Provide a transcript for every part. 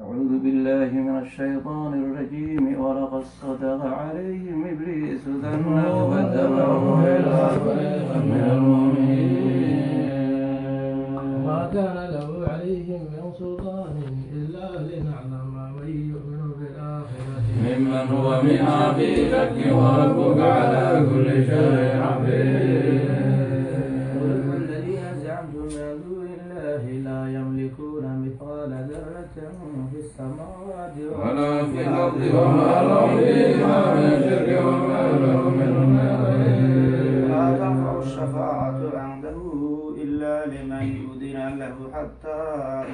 أعوذ بالله من الشيطان الرجيم ولقد صدق عليهم إبليس ظنه فاتبعوه إلا فريقا من المؤمنين ما كان له عليهم من سلطان إلا لنعلم من يؤمن بالآخرة ممن هو منها في شك وربك على كل شيء حفيظ الذين زعمتم من دون الله لا يملكون مثقال ذرة في السماوات ولا في الأرض وما لهم فيها من شرك وما لهم منهم من ظهير لا تنفع الشفاعة عنده إلا لمن أذن له حتى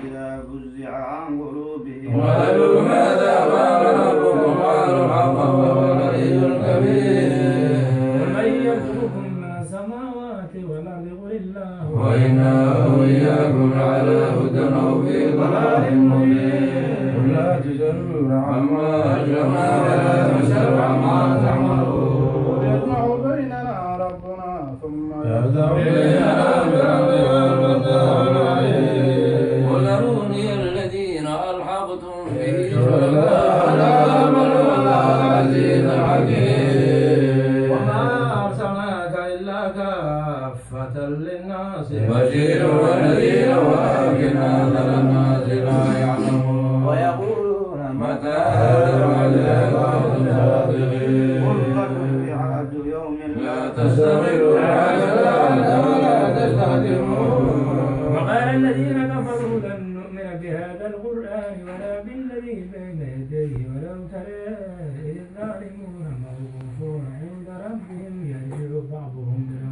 إذا فزع عن قلوبهم وقالوا ماذا قال ربكم قالوا الحق وهو العلي الكبير ومن يرزقكم من السماوات والأرض قل الله وإنا وإياكم على هدى أو في ضلال مبين قل لا تسألون عما أجرمنا ولا نسأل عما تعملون يجمع بيننا ربنا ثم يهدع بيننا بربنا والفتاح العليم قل أروني الذين ألحقتم به شهداء بل والله العزيز الحكيم وما أرسلناك إلا كافة للناس بشيرا ونذيرا ولكن أكثر الناس لا يعلمون ويقولون متى هذا الوعد إن كنتم صادقين قل لكم ميعاد يوم لا تستغفروا ولا تستهزئون وقال الذين كفروا لن نؤمن بهذا القرآن ولا بالذي بين يديه ولو ترى إذ الظالمون موقوفون عند ربهم يرجع بعضهم إلى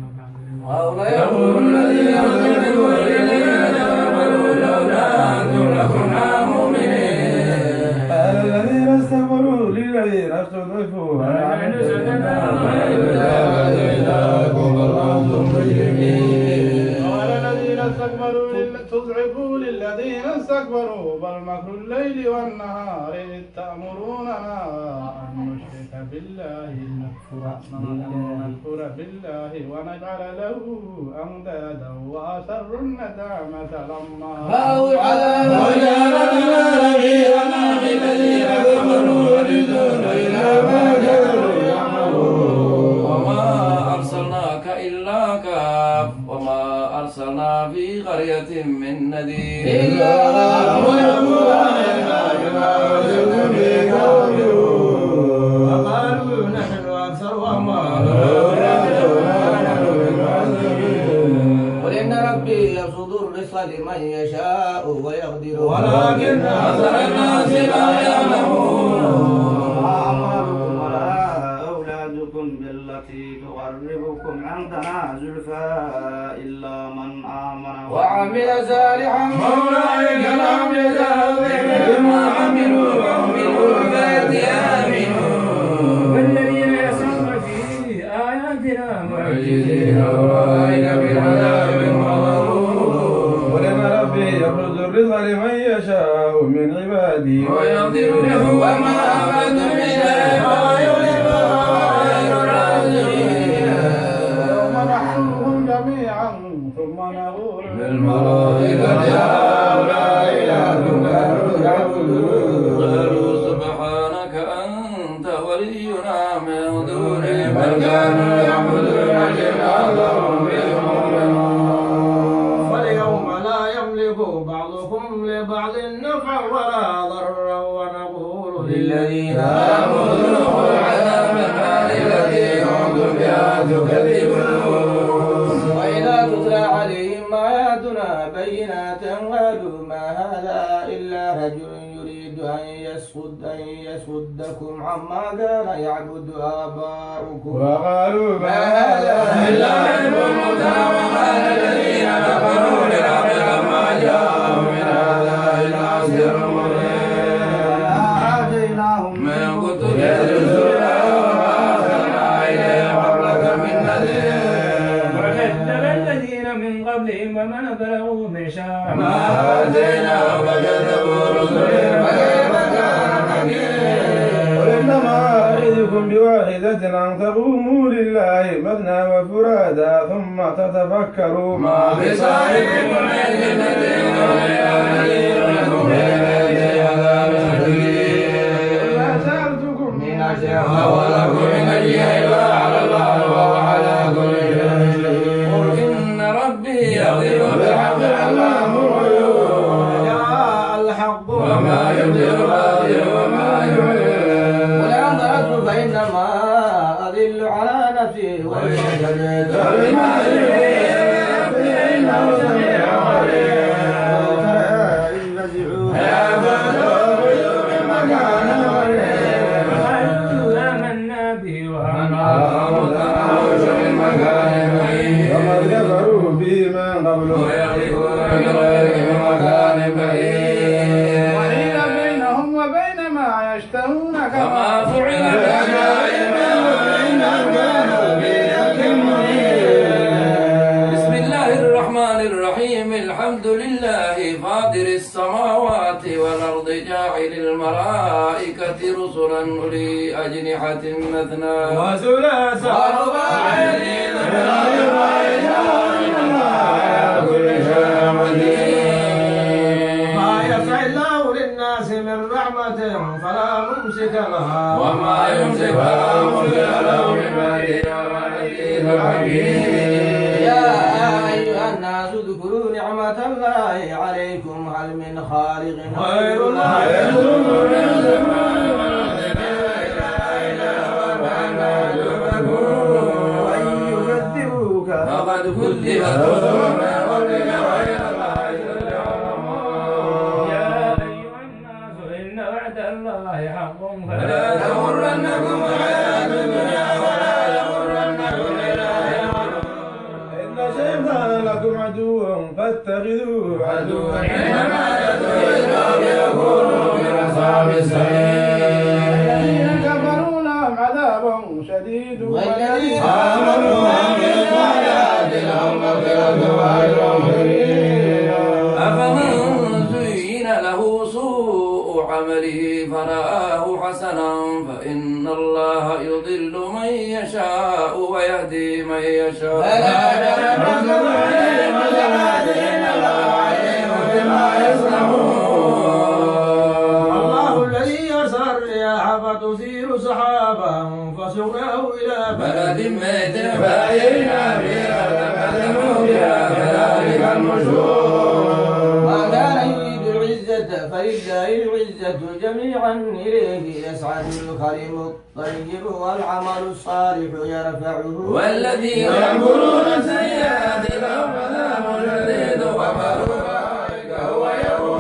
بعض يقول الذين كفروا للذين آمنوا لولا أنتم لكنا مؤمنين قال الذين استكبروا للذين استضعفوا ونحن سكنا قال الذين استكبروا تضعفوا للذين استكبروا بل مكر الليل والنهار إذ تأمروننا أن نشرك بالله نكفر بالله ونجعل له أندادا وأسروا الندامة لما رأوا العذاب وجعلنا في أعناق الذين كفروا يردون إلى ما كانوا يعملون وما أرسلنا في قرية من نذير إلا قالوا بما أرسلتم به كافرون وقالوا نحن أكثر أموالا قل إن ربي يبسط الرزق لمن يشاء ويقدر ولكن أكثر الناس لا يعلمون ما أموالكم ولا أولادكم بالتي تقربكم عندنا زلفى إلا من آمن وعمل صالحا فأولئك لهم جزاء بما عملوا وهم بالغرفات آمنون والذين يسعون في آياتنا معجزين أولئك بالعذاب محضرون قل إن ربي يبسط الرزق لمن يشاء من عباده ويقدر له وما أمدوا من شيء ويغلب غير الرازقين يوم نحشرهم جميعا ثم نقول للملائكة هؤلاء إلهكم كانوا يعبدون قالوا سبحانك أنت ولينا من دونهم بل كانوا يعبدون الجن أكثرهم بهم مؤمنون فاليوم لا يملك بعضكم لبعض نفعا ولا ضرا ونقول للذين آمنوا ذوقوا العذاب النار التي كنتم بها تكذبون وإذا تتلى عليهم آياتنا بينات قالوا ما هذا إلا رجل يريد أن يصدكم عما كان يعبد آباؤكم وقالوا ما هذا إلا علم المتى وقال الذين كفروا للحق لما جاءهم من هذا إلا سحر مبين آتيناهم من كتب يدرسونها وما أرسلنا إليهم قبلك من نذير وكذب الذين من قبلهم وما بلغوا مشاعر ما آتيناهم فكذبوا رسلي فكيف كان نكير قل إنما أعظكم بواحدة أن تقوموا لله مثنى وفرادا ثم تتفكروا ما بصاحبكم من جنة ولا نذير لكم بين يدي عذاب فاطر السماوات والأرض جاعل الملائكة رسلا أولي أجنحة مثنى وثلاث ورباع ما يفعل الله للناس من رحمة فلا ممسك لها وما يمسك فلا مرسل له من بعده العزيز الحكيم. يا أيها الناس اذكروا نعمة الله عليكم هل من خالق غير الله يرزقكم من السماء والأرض لا إله إلا هو فأنا تؤفكون وإن يكذبوك فقد كذبت رسل من قبلك غير الله يا أيها الناس إن وعد الله حق فلا تغرنكم الحياة الدنيا ولا يغرنكم بالله إن الشيطان لكم عدو فاتخذوه عدوا إنما يدعو إلى ليكونوا من أصحاب السعير. الذين كفروا لهم عذاب شديد والذين آمنوا وعملوا الصالحات لهم مغفرة وأجر كريم. أفمن زين له سوء عمله فرآه حسنا فإن الله يضل من يشاء ويهدي من يشاء. فلا تجربوا عليهم إن الله عليم بما يصنعون. الله الذي أرسل الرياح فتثير سحابا فسقناه إلى بلد ميت فأحيينا به فتكلموا بها كذلك النشور. ما كان يريد العزة فلله العزة جميعا إليه يسعد الكلم الطيب والعمل الصالح يرفعه. والذين يمكرون السيئات لهم عذاب شديد ومكر أولئك هو يقول.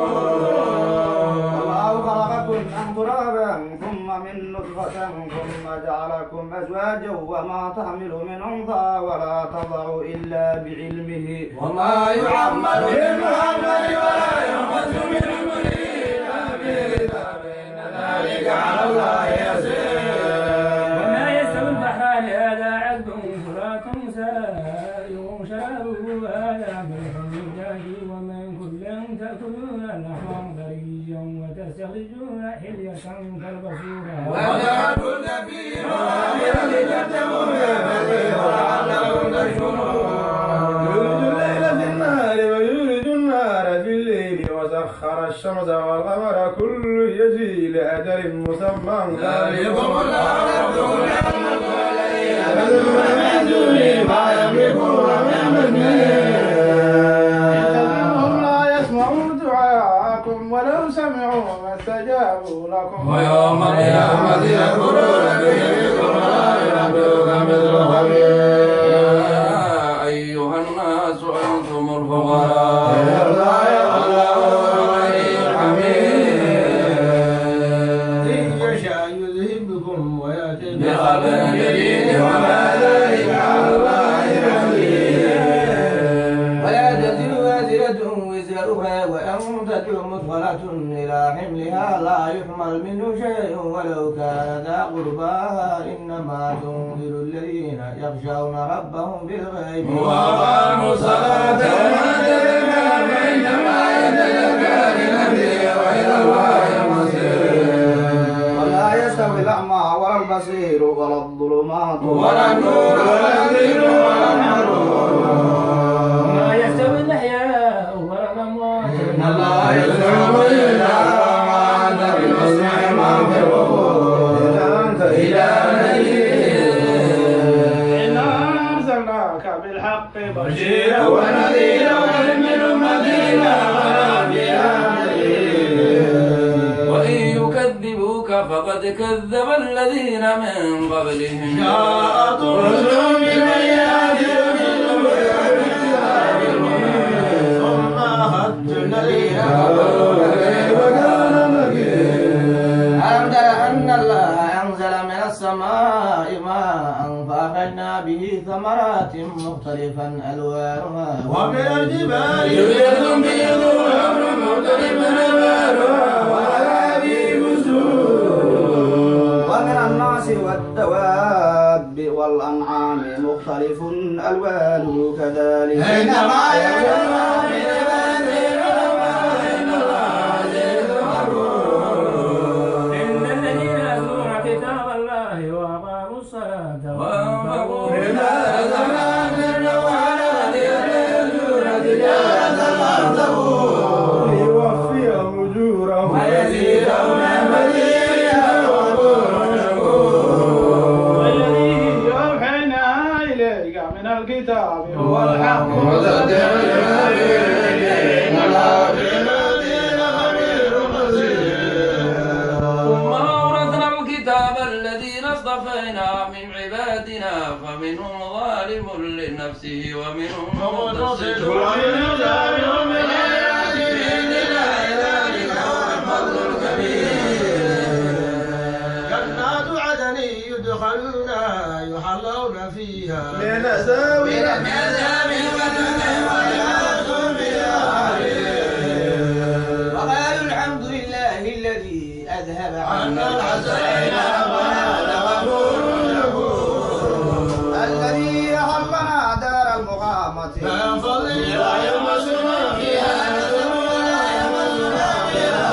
والله خلقكم من تراب ثم من نطفة ثم جعلكم أزواجا وما تحمل من أنثى ولا تضع إلا بعلمه وما يعمل من محمد ولا ينقص من عمره إلا في كتاب إن ذلك على الله يسير. وما يستوي البحران هذا عذب فرات سائغ شرابه هذا ملح أجاج ومن كل تأكلون لحما طريا وتستخرجون حلية كالبصيرة وترى كل فيه آمرا لتتقوا لعلكم تشكرون. يولج الليل في النهار ويولج النهار في الليل وسخر الشمس والقمر كل يجري لأجل مسمى ذلكم الله ربكم يعلم الذين تدعون من دونه ما يملكون من مزمير. إنهم لا يسمعون دعاءكم ولو سمعوا ما استجابوا لكم ويوم القيامة يكفرون بشرككم ولا ينبئك مثل خبير. يا أيها الناس أنتم الفقراء إلى الله والله هو الغني الحميد. إن يشاء يذهبكم ويأتي بخلق جديد وما ذلك على الله بعزيز. ولا تزر وازرة وزر أخرى وإن تدع مثقلة إلى حملها لا يحمل منه شيء ولو كان ذا قربى إنما تنذر الذين يخشون ربهم بالغيب وأقاموا الصلاة وآتوا الزكاة فإنما يتزكى لنفسه وإلى الله المصير. ولا يستوي الأعمى ولا البصير ولا الظلمات ولا النور ولا الذكر ولا الحرور. وما يستوي الأحياء ولا الأموات إن الله يسمع من يشاء وما أنت بمسمع ما في القبور إلى إنا أرسلناك بالحق بشيرا ونذيرا وإن من أمة إلا خلا فيها نذير. وإن يكذبوك فقد كذب الذين من قبلهم جاءتهم رسلهم بالبينات ثم أخذت الذين كفروا فكيف كان نكير. ألم تر أن الله أنزل من السماء ماء فأخرجنا به ثمرات مختلفا ألوانها ومن الجبال جدد بيض وحمر مختلف ألوانها وغرابيب سود. ومن الناس والدواب والأنعام مختلف ألوانه كذلك إنما يجعل من عباده العلماء لنفسه ومنهم مقتصد مقتصد ومن يسابق بالخيرات بإذن الله ذلك هو الفضل الكبير. جنات عدن يدخلونها يحلون فيها من أساور وقالوا الحمد لله الذي أذهب عنا عنا الحسين الذي أحلنا دار المقامة من فضل لا يمسنا فيها نسب ولا يمسنا فيها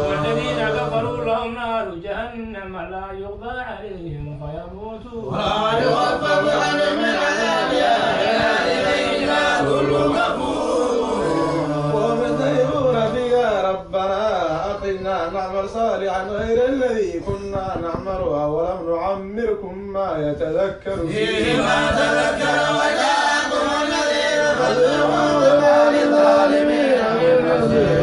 والذين كفروا لهم نار جهنم لا يقضى عليهم فيموتوا ولا يخفف عنهم من عذابها إليها كل كفور. ومن يقول فيها ربنا أقلنا نعمل صالحا غير الذي كنا نعمل أولم نعمركم ما يتذكر فيه ما تذكر وجاءكم النذير فاذكروا بما للظالمين من نصير.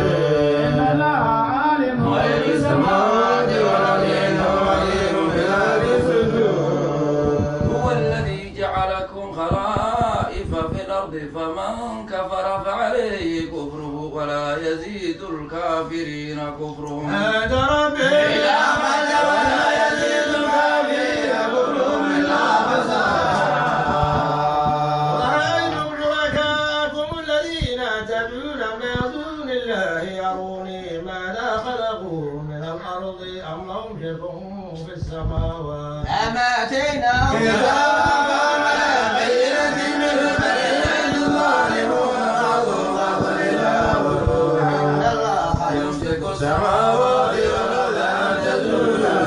إن الله عالم غيب السماوات والأرض إنه عليم بذات الصدور. هو الذي جعلكم خلائف في الأرض فمن كفر فعليه كفره ولا يزيد الكافرين كفرهم عند ربهم إلى مدى ولا يزيد الكافرين كفرهم إلا خسارا. ورأيتم شركاءكم الذين تدعون من دون الله أروني ماذا خلقوا من الأرض أم لهم شرك في السماوات أما أتيناهم كتابا على بينة منه فإن الظالمون خذوا فضل إن الله يمسك السماوات والأرض أن تزولا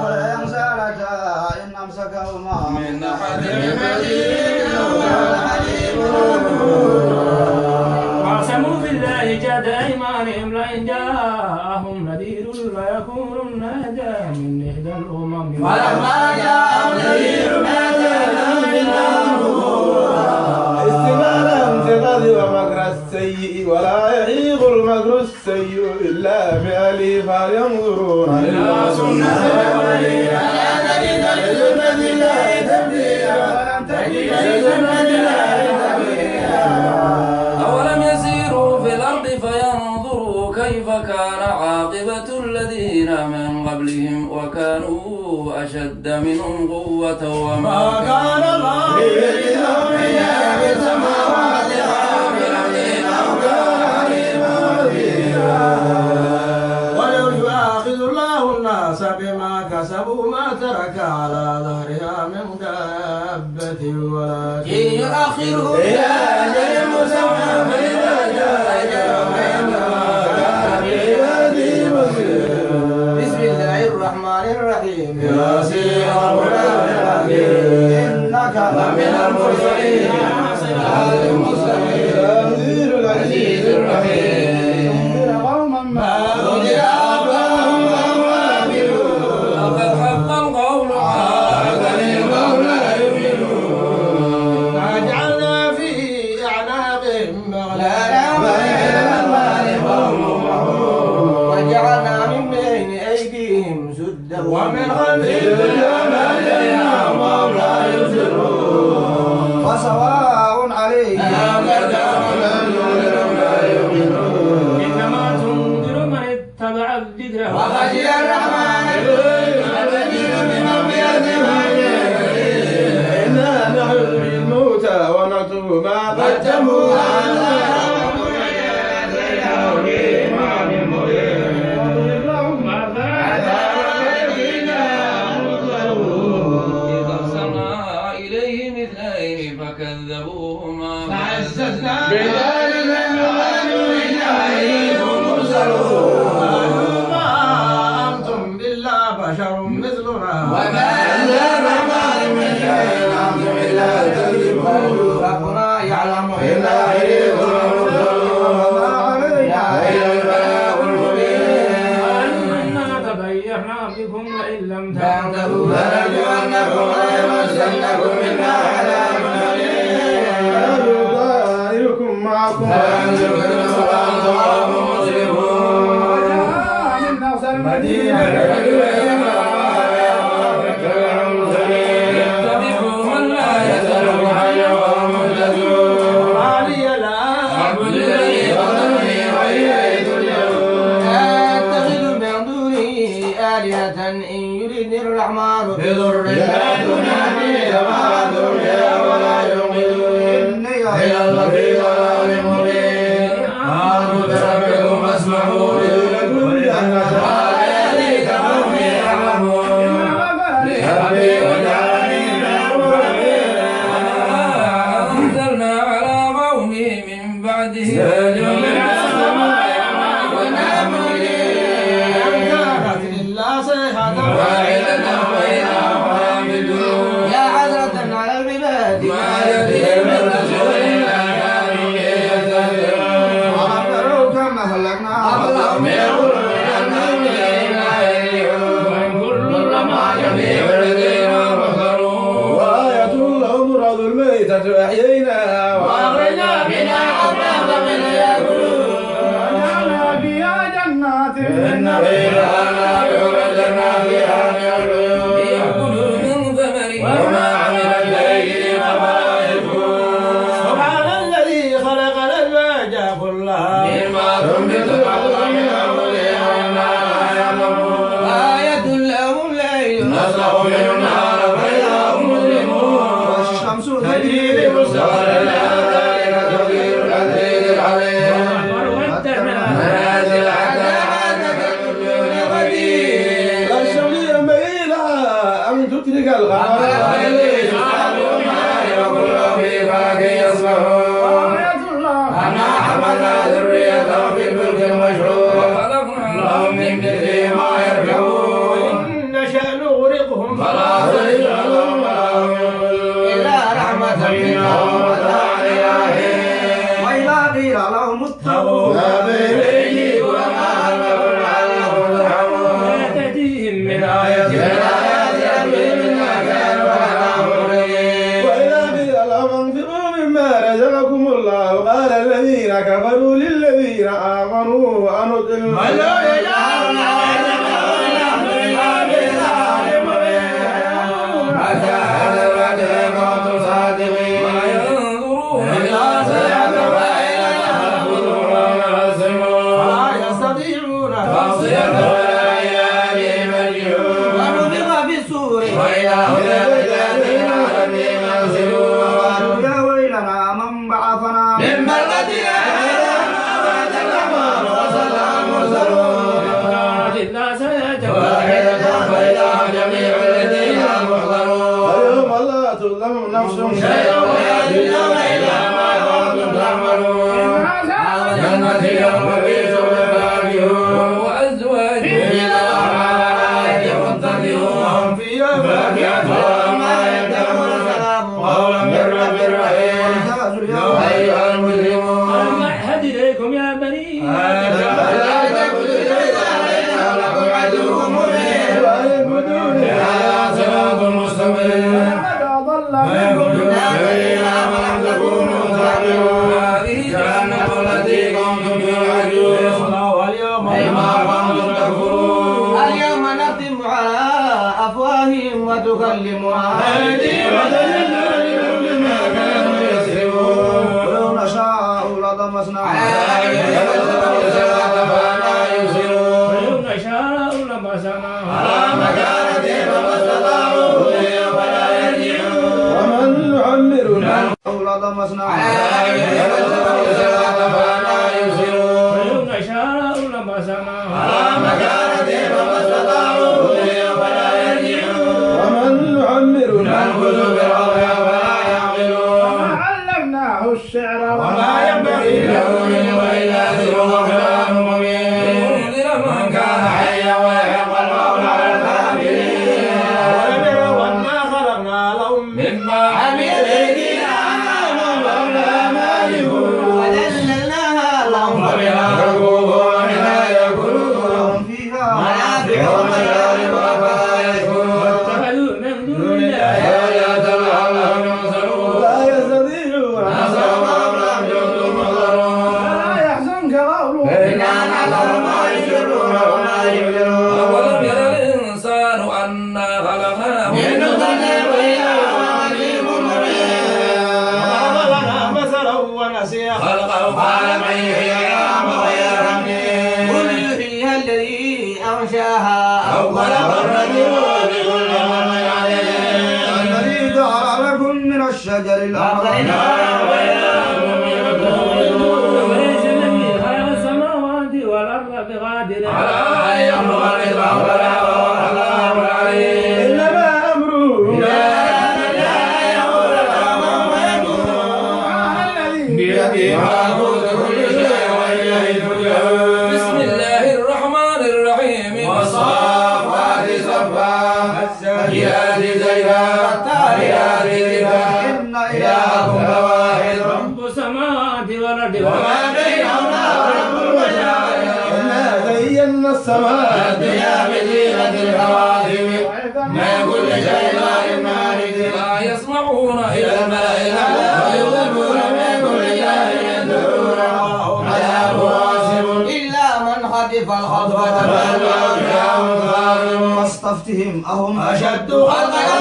ولئن سألتا إن أمسكهما من أحد من مدينة والحليم واقسموا بالله جاد أيمانهم لئن جاءهم نذير ليكونن أهدى من إحدى الأمم فلما جاءهم نذير ما زادهم إلا نفورا. استمالا انتقاذ ومكر السيء ولا يحيق المكر السيء إلا بأهله فلينظرون إلا سنة الأولين فلا تجد لسنة الله تبديلا ولن تجد لسنة الله تبديلا. أولم يسيروا في الأرض فينظروا كيف كان عاقبة الذين من قبلهم وكانوا أشد منهم قوة وما كان الله ليجزهم إلا بالسماوات والأرض إنه كان عليما خبيرا. ولو يؤاخذ الله الناس بما كسبوا ما ترك على ظهرها من دابة ولكن يؤخرهم إلى أجل مسمى فإذا جاء أجلهم فإنما كان بعباده بصيرا. بسم الله الرحمن الرحيم ياسين والقرآن الحكيم إنك ومن المرسلين على المرسلين تنزيل العزيز الرحيم. لتنذر قوما ما أنذر آباءهم وهم غافلون لقد حق القول حقا القول لا يؤمنون. وجعلنا في أعناقهم أغلالا وإلى الله فهم محرومون. وجعلنا من بين أيديهم سدا ومن خلفهم سجدا إليهم وهم لا يبصرون. وسواء عليهم أنذرتهم أم تنذرهم لا يؤمنون. إنما تنذر من اتبع الذكر وخشي الرحمن الذين بمغفرة وأجر. إنا نحيي الموتى ونكتب ما قدموا وآثارهم وجعلنا في إمام مبين. واضرب لهم مثلا الذين مضلون. إذ أرسلنا إليهم اثنين فكذبوهما فعززنا بذلك فقالوا إنا إليكم مرسلون. ما أنتم إلا بشر مثلنا وما أنزل الرحمن من شيء أنتم إلا تكذبون. ربنا يعلم إنا إليكم مرسلون وما علينا إلا البلاغ المبين. قالوا إنا تبينا بكم لئن لم تنتهوا لنجعلنكم ويمسنكم منا عذاب أليم. طائركم معكم وأنزلكم وأنتم مسلمون. من أقصى مدينة اتبعوا من الرحمن بضر لا تنادي مع الدنيا ولا يوقظ إلى الذي ضلال مبين آمنوا بربكم فاسمعوا وآياتي قوم يعلمون لأبي وجعلني أنزلنا على قومه من بعده يا حسرة على العباد ما يدري من رسول إلا كانوا يهتدون وأخبروا كما أهلكنا أفلم يروا أنهم إلينا يرجعون كل ما جميع الذين كفروا وآية لهم الأرض الميتة أحييناها وأخرجنا منها حبا من يأكلون وجعلنا فيها جنات إن في هذا يخرجنا فيها من العيون يأكلوا من ثمره وما عملت أيديهم أفلا يشكرون سبحان الذي خلق الأزواج كلها مما تنبت الأرض من أمرها وما لا يعلمون آية لهم الليل نسلخ منه النهار فإذا هم مظلمون والشمس تجري لمستقر لها ذلك تقدير العزيز العليم منازل حتى عاد كالنجوم القديم الشمس ينبغي لها أن تدرك القمر الذي يسحب الماء وكل في فلك يسبحون آية الله أنا حملنا ذريته في الفلك المشحون وخلقنا لهم من مثله ما يركبون إن نشأ نغرقهم فلا تجعلهم ولا هم ينقذون إلا رحمة منا ومتاعا إلى حين وإذا قيل لهم اتقوا ما بين أيديكم وما خلفكم لعلكم ترحمون تأتيهم من من آية ربهم ما كانوا عنها معرضين وإذا قيل لهم انفقوا مما رزقكم الله قال الذين كفروا للذين آمنوا أنطعم من لو يجعلنا حتى هذا الوقت كنتم صادقين إلا سيعلم أين تحفظون ويعزمون لا يستطيعون فاصية الأيام مجهول ونفخ في الصور وإلى هدى الذين لم ينزلون قالوا يا ويلنا من بعثنا من مرقدنا أبعد الأمان وصلى المرسلون واحدة فإذا جميع الذين محضرون اليوم لا تظلم نفس شيئا ويأتون إلى ما كنتم تعملون جنة يومئذ فاكهون وأزواج إلى الرحمن متكئون فيها فاكهة وما يدعون قولا من رب رحيم يا أيها المسلمون أعهد إليكم يا بني فلا تكن علينا لكم عدو مبين هذا صراط مستقيم قد أضل فيكن الذين آمنوا تكونوا تعملون هذه جهنم التي كنتم توعدون بما كنتم تكفرون اليوم نختم على أفواههم وتكلمنا أيديهم وتجلى بما كانوا يكسبون ولو نشاء لطمسنا ولو نشاء لمسنا على مكانتهم فما استطاعوا مضيا ولا يرجعون ومن يعمرنا لطمسنا ولو نشاء لمسنا على مكانتهم فما استطاعوا مضيا ولا يرجعون ومن يعمرنا ننفذ بربها ولا يعقلون علمناه الشعر وما ينبغي له إلا ذكر وقرآن مبين لينذر من كان حيا ويحق القول على الكافرين وما خلقنا لهم مما عمل أيدينا أنعاما لا مالكون وذللناها لهم ومنها ركوبهم ومنها يأكلون فيها منافع ومشارب أفلا يشكرون اتخذوا من دون الله آيات لعلهم ينصرون لا يستطيعون نصرهم أم لم يكن محضرون لا يحزنك قولهم إنا نعلم ما يسرون وما يعلنون أولم ير الإنسان أنا خلقناه من نطفة وإذا هو خصيم مبين وضرب لنا مثلا ونسي خلقه قال من يحيي العظام وهي رميم قل يحييها الذي أنشاها أول مرة وبكل قادر على أن يخلق مثله ولا هو الخلاق العليم. إنما أمره إذا يقول له بيده ملكوت كل شيء وإليه ترجعون. بسم الله الرحمن الرحيم. والصافات صفا فالزاجيات زيغا فالتاليات ذكرا إن إلهكم لواحد رب السماوات والأرض وما بينهما رب المشارق. إنا زينا السماء الدنيا بزينة الكواكب من كل شيء لا يسمعون إلى الملأ الأعلى ويضلون من كل جانب دون عذاب واسع إلا من خطف الخطفة والموت ظالم. فاستفتهم أهم أشد خلقا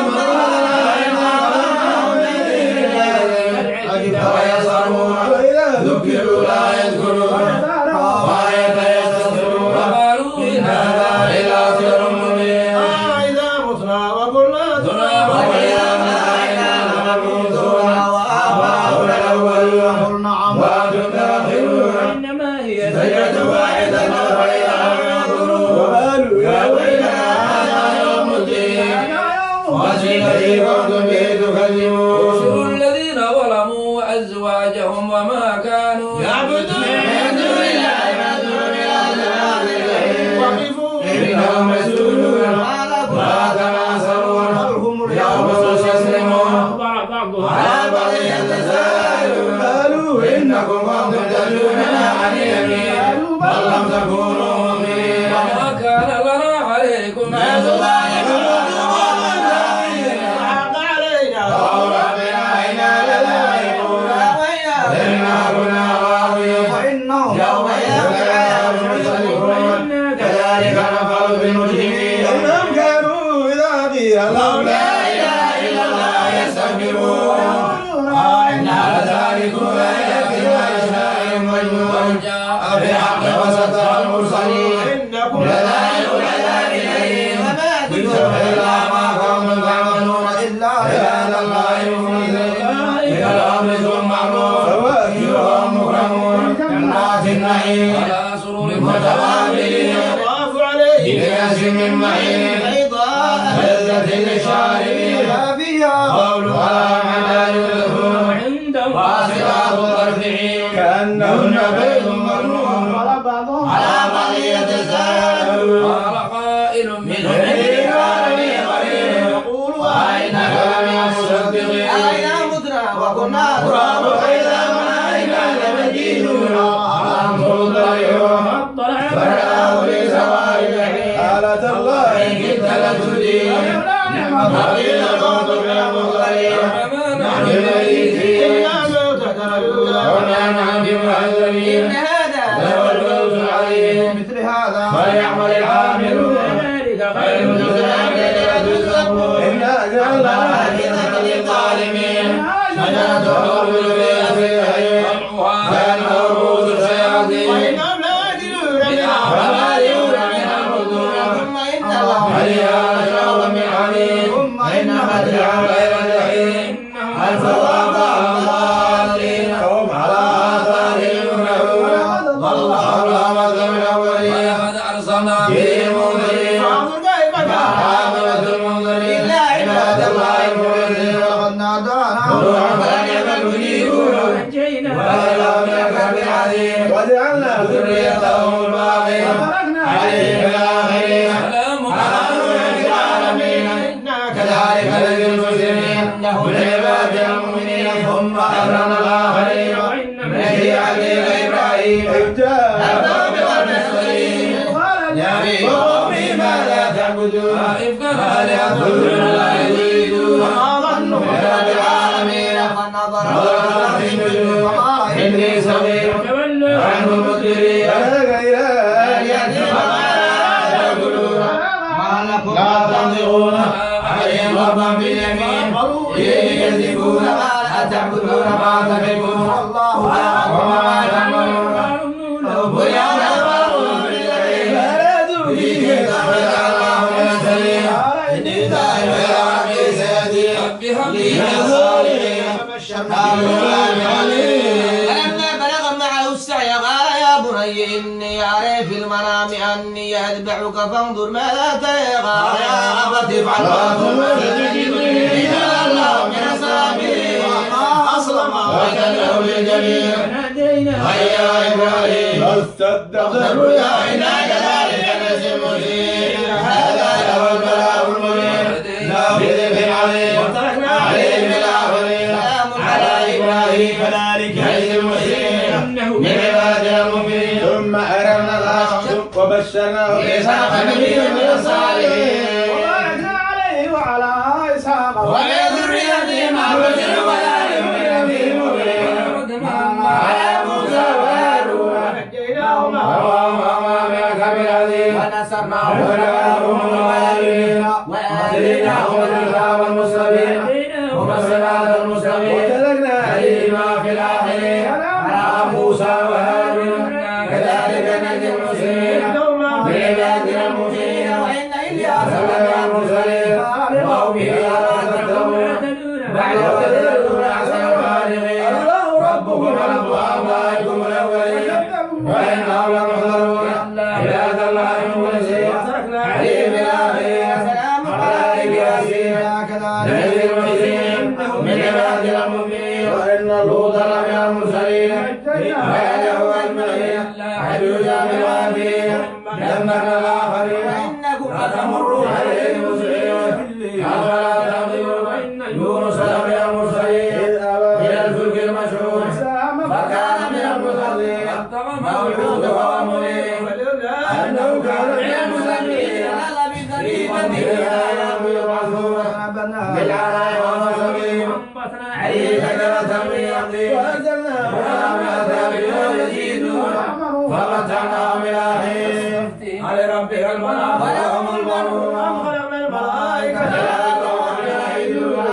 ويصرون وإذا ذكروا لا يذكرون ويتيسرون وقالوا إن هذا إلا سحر مبين. إذا متنا وقلنا قل نعم إنما هي وقالوا يا احشروا الذين ظلموا وأزواجهم وما كانوا يعبدون من دون الله وقفوا إنهم مسؤولون ما تناصرون يوم تستسلمون أخبر بعضها على بعض يتساءلون قالوا إنكم كنتم تدعوننا عن اليمين بل لم تكونوا مؤمنين وما كان لنا عليكم من سلطان حق علينا ربنا إنا لذائقون إنا كنا غاوين وإنهم يوم يسمعون كذلك نفعل بالمجرمين إنهم كانوا إذا قيل لهم لا إله إلا الله يستكبرون إنا لذائقون إلى إشاء مجنون جاء بالحق وستر المرسلين إنكم لذائق العذاب إليه إلا ما كنتم تعملون إلا عباد الله المخلصين إلى الأمر ثم معروف فواكه مكرمون جنات النعيم على سرور متقابلين يطاف عليهم بكأس من معين بيضاء لذة للشاربين فيها قولها ما يدركون عندهم واسعات الطرفين كأنهن بيض مكنون على بعضهم على بعض يتساءلون قال قائل منهم إني كان لي قريب يقول وإنك لمن المصدقين أين متنا وكنا تراب إذا ما إنا لمدينون أنظر طيرهم طلع فرآه لسواء الجحيم آلة الله إن كدت لتردين قيل كنتم من المرسلين فما نحن بميتين إلا موتك الأولى وما نحن بمعذبين إن هذا له الفوز العظيم مثل هذا فليعمل العاملون ذلك خير خير جزاء لتزكون إنا جعلنا حديثا للظالمين شجرة الخلد في أصلها طلعها كأنه رؤوس الشياطين وإنهم لآكلون منها فمالئون منها البطون ثم إن الله عليها شراب من حميم إن متعا غير جحيم هل فوقها الضالين فهم على آثارهم يهرعون والله رحمة من أولين ولقد أرسلنا فيهم منذرين فانظر كيف كان عاقبة المنذرين إلا عباد الله المخلصين ولقد نادانا نوحا فلنعم المجيبون نجينا وإلى من الكرب العظيم وجعلنا ذريتهم الباقين عليهم الآخرين سلام على العالمين كذلك نجزي المسلمين ولعباد المؤمنين ثم أغرقنا الآخرين نجي عليك إبراهيم إذ جاء يا قومي ماذا تعبدون إفكا آلهة لا يريدون وما ظنوا برب العالمين نظر في النجوم إني صغير تولوا عنه مدبرين بلغ إلى لا تنطقون عليهم غضبا باليمين إليه يزفون أتعبدون ما تحبون وما تعملون بنيان أمرهم بالذين فأرادوا فيه تخرج الله من السبيل إني ذاهب إلى ربي سيهدين بحقه الصالحين قالوا لا بني إني أرى في المنام أني أتبعك فانظر ماذا ترى يا أبت افعل ما تؤمر إن الله من الصابرين أصلا ما وكله للجميع هيا إبراهيم فاستدبر يا عناك ذلك نجزي المسيء هذا هو البلاء المبين لا بذنب عليم وتركنا عليه بالآخرين سلام على إبراهيم كذلك نجزي المسيء من عبادنا المؤمنين ثم أرمنا الآخر وبشرناه بإسحاق نبيا من الصالحين وباركنا عليه وعلى إسحاق ومن ذريته مع الرسل ولا يؤمن به مؤمن على موسى وهارون ونجيناهما ونصرناهما وآتيناهما الكتاب المستبين ومسلات المستقيم وتركنا عليهما في الآخرين على موسى وهارون كذلك نجزي المسلمين من عبادنا المؤمنين وإن إلياس لمن المرسلين وقومه على تتقون بعد وتذرون أحسن الخالقين الله ربكم ورب آبائكم الأولين وإنهم لمحضرون عباد الله المخلصين عليهم بالآخرين سلام عليك ياسين نجزي المحسنين من عبادنا المؤمنين وإن لوطا لمن المرسلين وأهله أجمعين عجوزا من الغابرين دمرنا الآخرين إنكم لتمرون عليهم مسرعين أفلا تعقلون يونس لمن المرسلين إلى الفلك المشحون فكان من المرسلين موعود ومريم أنه كان من المسلمين بالعراء والمسلمين عليه شجرة من يقطين وأنزلنا على يزيدون فمتعناهم إلى حين على ربك المنام ولهم البنون أم خلقنا الملائكة لا يعيدون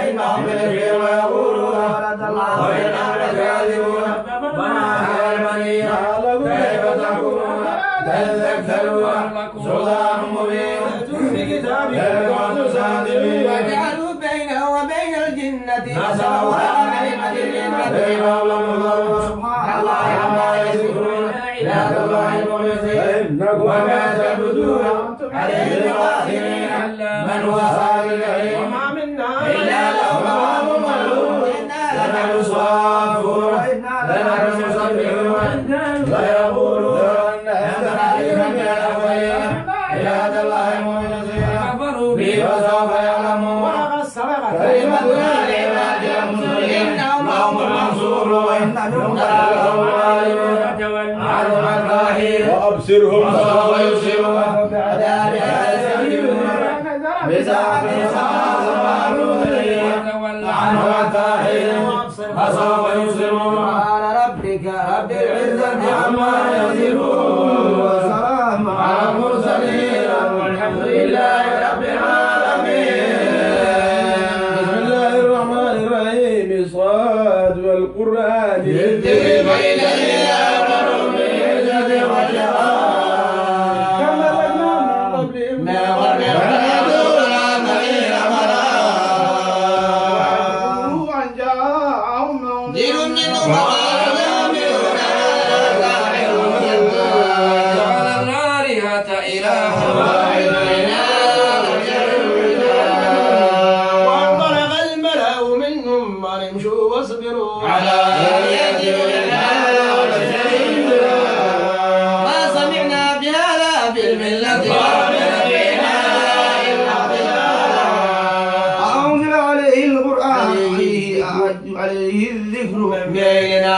إنهم بالفعل ويقولون وإنهم لكاذبون على المنين كيف تحكمون تذكرون سلطان مبين في كتابه وجعلوا بينه وبين الجنة نسبا وعلمة الجنة بينهم لمنظرون سبحان الله عما يصفون عباد الله المخلصين وما تعبدون عليه القاهرين من هو صالح الجحيم وما منا إلا له مقام معلوم إنا لنحن الصافون لنحن المسبحون ويقولون أنت عليم من الأولين عباد الله المخلصين كفروا به وسوف يعلمون ولقد سبقت كلمتنا لعبادنا المرسلين إنهم هم المنصورون وإنهم لهم الغالبون علم الظاهر وأبصرهم فسوف يبصرون كذلك يستجيبون بساعة سبحان عنه الطاهر فسوف يبصرون سبحان ربك رب العزة عما يصفون وسلام على المرسلين والحمد لله رب العالمين. بسم الله الرحمن الرحيم صاد والقرآن الذكر بين الأمر بالعزة والجلال كم ملكنا من قبلهم ما ورنا دون أمرين أن جاءهم منذر منهم وقال آمنون جعل الآلهة إلها واحدا وانطلق الملأ منهم أن امشوا واصبروا على ما سمعنا بهذا في الملة أنزل عليه القرآن عليه الذكر بيننا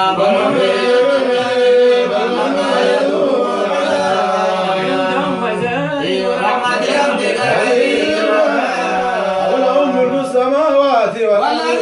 ولهم ملك السماوات والأرض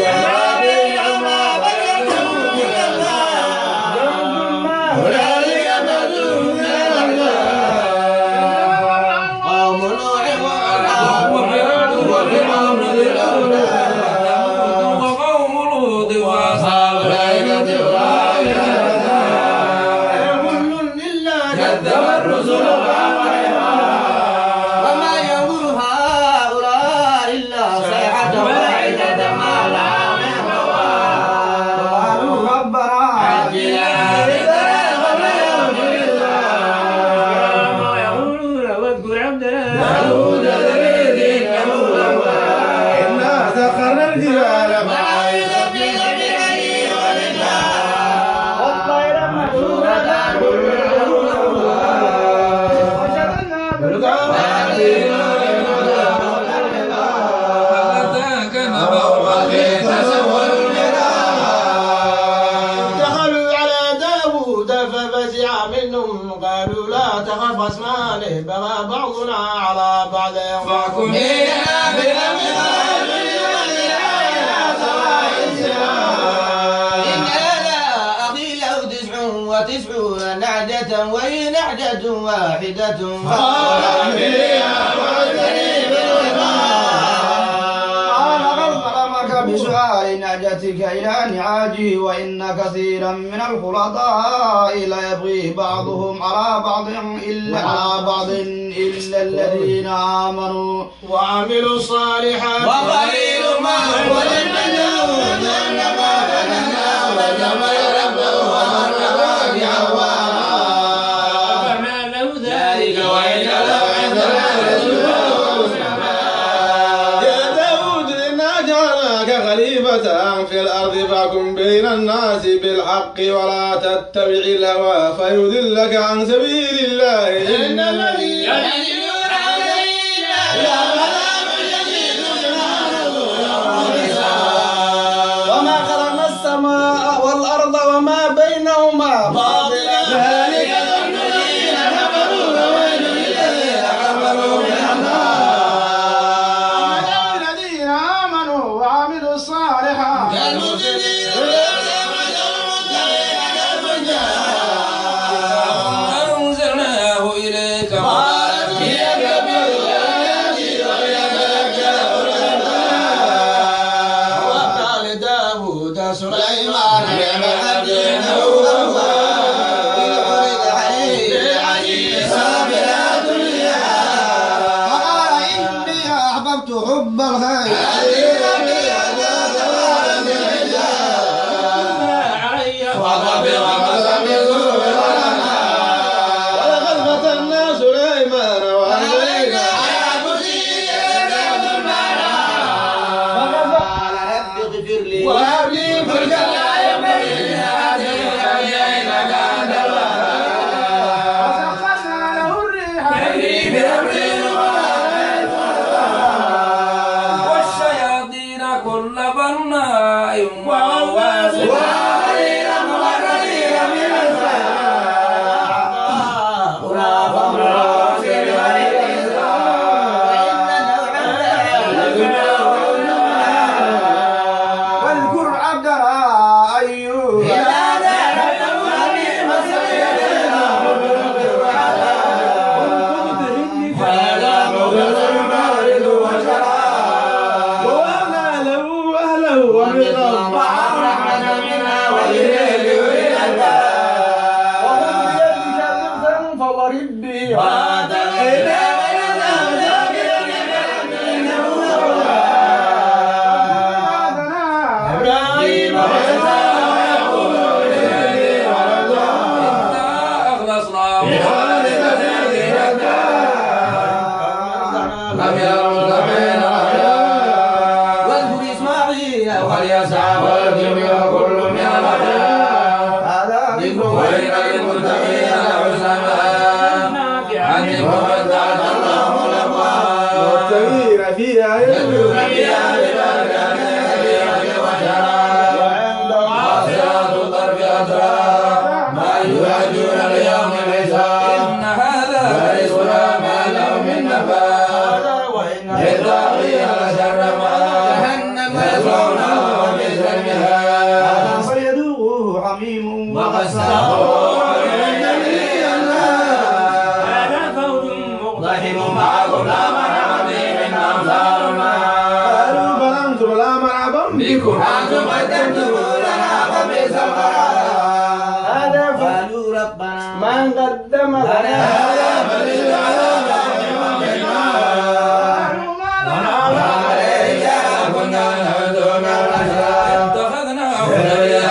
ففزع منهم قالوا لا تخف خصمان بغى بعضنا على بعض فاحكم بيننا بالأمر إن هذا أخي له 99 نعجة وهي نعجة واحدة قال فيها وعدني بسؤال نعجتك إلى نعاجه وإن كثيرا من الخلطاء لا يبغي بعضهم على بعض إلا الذين آمنوا وعملوا الصالحات وقليل ما هو المنون إنما بننا وجمع ربه ومرنا بعوانا فما له ذلك وإن له عندنا خليفة في الأرض فاحكم بين الناس بالحق ولا تتبع الهوى فيضلك عن سبيل الله إن الذين يجدون علينا لا ملام وما خلقنا السماء والأرض وما بينهما باطلا ذلك ظن الذين كفروا وويل للذين كفروا من النار الذين آمنوا وعملوا الصالحات كالمفسدين أنزلناه إليك مباركا ليدبروا آياته وليتذكر أولو الألباب وقال داود سليمان نعم العبد إنه أواب إذ عرض عليه بالعزيز صابرات الياس وقال إني أحببت حب الخير ولقد فتنا سليمان وأمريكا قال رب اغفر لي وهب لي ملكا لا ينبغي لأحد إنك أنت الوهاب وسخرنا له الريح تجري بأمره والشياطين كل بناء وغواص وآخرين مقرنين من السماء غرابا راسل واذكر عبدنا أيوب ووهبنا له أهله ومثلهم معهم رحمة منا وذكر لأولي الألباب وخذ بيدك ضغثا فضرب به إبراهيم واذكر إسماعيل واليسع والكبير كل من الأخيار هذا ذكر وإن للمتقين لحسنا عندكم فتحت الله الأبواب والتغيير فيها يدعون بها ببركات كثيرة وشراب قاصرات الطرف أتراب ما يوعدون اليوم الحساب إن هذا لرزقنا ما له من نفاد للطاغين لشر مآب جهنم يصلونها وبئس المهاد فليذوقوه حميم وغساق هذا فوج ضحكوا معكم لا مرحبا بهم أمثال ما قالوا بل أنتم لا مرحبا بكم أنتم قدمتم لنا فبئس القرار هذا قالوا ربنا من قدم لنا هذا فليس العذاب كنا نهدون الأشرار اتخذناه سبيلا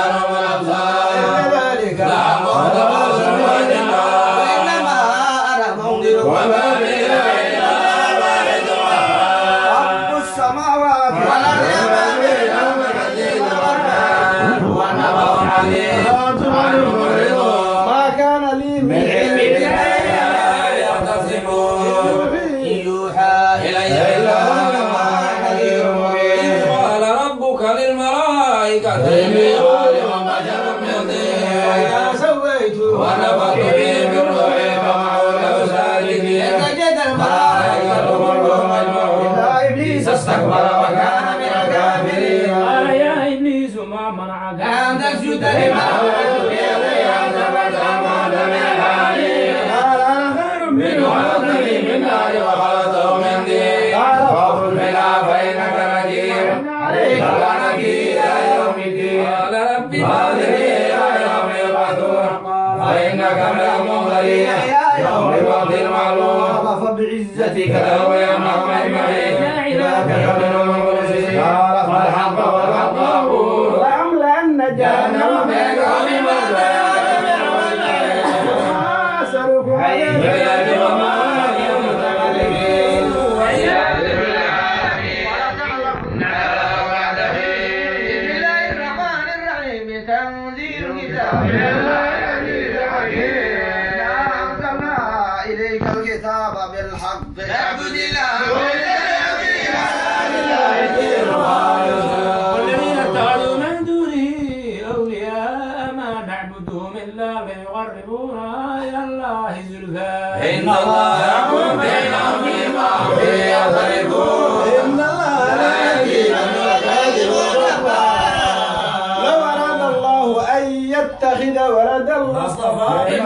عنهم الأبصار ذلك لهم مختبر وجنار وإنما أنا منذر وما بي إلا بارد رب السماوات والأرض وما بينهما العزيز الرحمن هو النبأ العظيم عنه معرضون ما كان لي من من علم بهذا ونفخت فيه بالروح فقعوا له ساجدين سجد الملائكة كلهم أجمعون إلا إبليس استكبر وكان من الكافرين قال يا إبليس ما منعك أن تسجد لما خلقت بيدي أعتبرت أموات من العالمين قال أنا خير منه خلقتني من نار وخلقته من دين فاخرج منها فإنك رجيم عليك لعنتي إلى يوم الدين قال رب هذه إلى يوم يبعثون فإنك من المنظرين يوم الوقت المعلوم فبعزتك لأغوينهم أجمعين إنك من المرسلين قال فالحق والحق أقول لأملأن جهنم منكم وما أسألكم عليه وما المتكلمين تنزيل كتاب إليك الكتاب بالحق اعبد الله والذين اتخذوا من دونه أولياء ما نعبدهم إلا ليقربونا إلى الله زلفى إن الله يحكم بينهم فيما هم فيه يختلفون إن الله لا يهدي من هو كاذب لو أراد الله أن يتخذ ولدا لاصطفى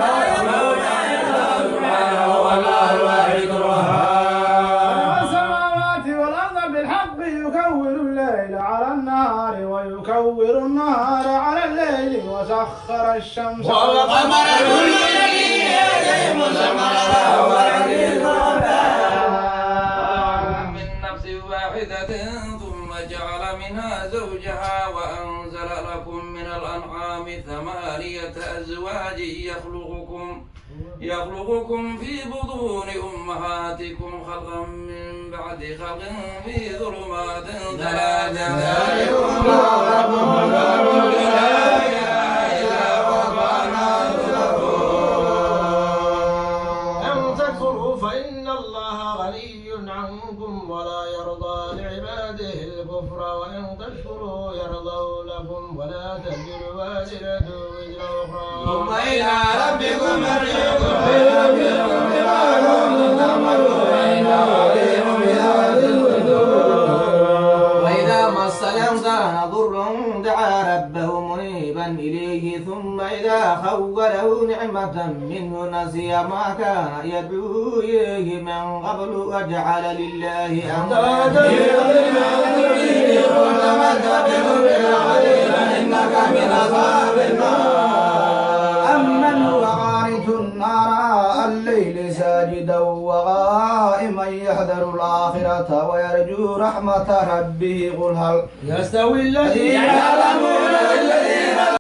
والله الواحد الوهاب السماوات والأرض بالحق يكور الليل على النهار ويكور النهار على الليل وسخر الشمس والقمر كل يجري مسمى من نفس واحدة ثم جعل منها زوجها وأنزل لكم من الأنعام 8 أزواج يخلقكم في بطون أمهاتكم خلقا من بعد خلق في ظلمات 3 ذلكم الله ربكم لا إله إلا هو فأنا أن تكفروا فإن الله غني عنكم ولا يرضى لعباده الكفر وإن تشكروا يرضوا لكم ولا تزر وازرة وزر أخرى ثم إلى ربكم مرجعكم فينبئكم بما كنتم تعملون إنه عليم بذات الصدور وإذا مس الإنسان ضر دعا ربه منيبا إليه ثم إذا خوله نعمة منه نسي ما كان يدعو إليه من قبل وجعل لله أندادا أمن هو قانت النار الليل ساجدا وقائما يحذر الآخرة ويرجو رحمة ربه قل هل يستوي الذين يعلمون